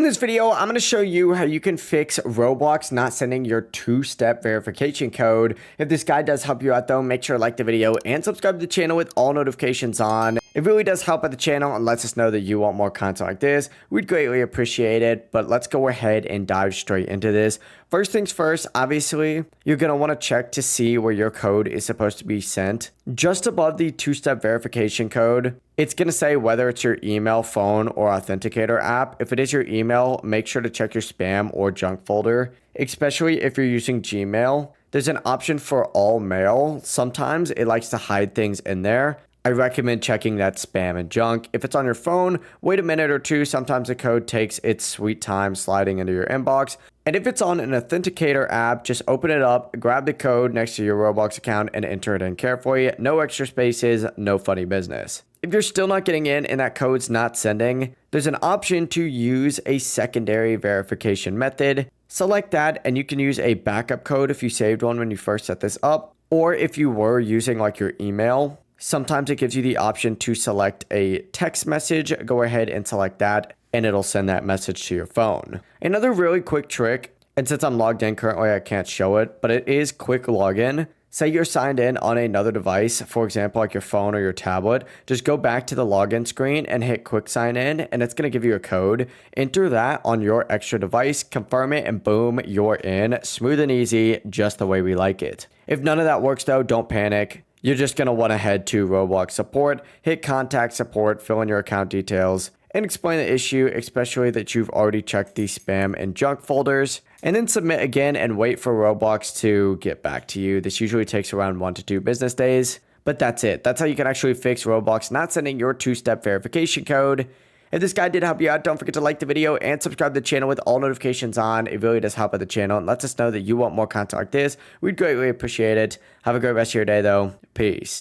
In this video, I'm going to show you how you can fix Roblox not sending your two-step verification code. If this guide does help you out though, make sure to like the video and subscribe to the channel with all notifications on. It really does help out the channel and lets us know that you want more content like this. We'd greatly appreciate it, but let's go ahead and dive straight into this. First things first, obviously, you're going to want to check to see where your code is supposed to be sent. Just above the two-step verification code, it's going to say whether it's your email, phone, or authenticator app. If it is your email, make sure to check your spam or junk folder, especially if you're using Gmail. There's an option for all mail. Sometimes it likes to hide things in there. I recommend checking that spam and junk. If it's on your phone, wait a minute or two. Sometimes the code takes its sweet time sliding into your inbox. And if it's on an authenticator app, just open it up, grab the code next to your Roblox account and enter it in carefully. No extra spaces, no funny business. If you're still not getting in and that code's not sending, there's an option to use a secondary verification method. Select that and you can use a backup code if you saved one when you first set this up, or if you were using like your email. Sometimes it gives you the option to select a text message. Go ahead and select that and it'll send that message to your phone. Another really quick trick, and since I'm logged in currently, I can't show it, but it is quick login. Say you're signed in on another device, for example, like your phone or your tablet, just go back to the login screen and hit quick sign in, and it's going to give you a code. Enter that on your extra device, confirm it, and boom, you're in. Smooth and easy, just the way we like it. If none of that works though, don't panic. You're just going to want to head to Roblox support, hit contact support, fill in your account details, and explain the issue, especially that you've already checked the spam and junk folders, and then submit again and wait for Roblox to get back to you. This usually takes around 1 to 2 business days, but that's it. That's how you can actually fix Roblox not sending your two-step verification code. If this guide did help you out, don't forget to like the video and subscribe to the channel with all notifications on. It really does help out the channel and lets us know that you want more content like this. We'd greatly appreciate it. Have a great rest of your day though. Peace.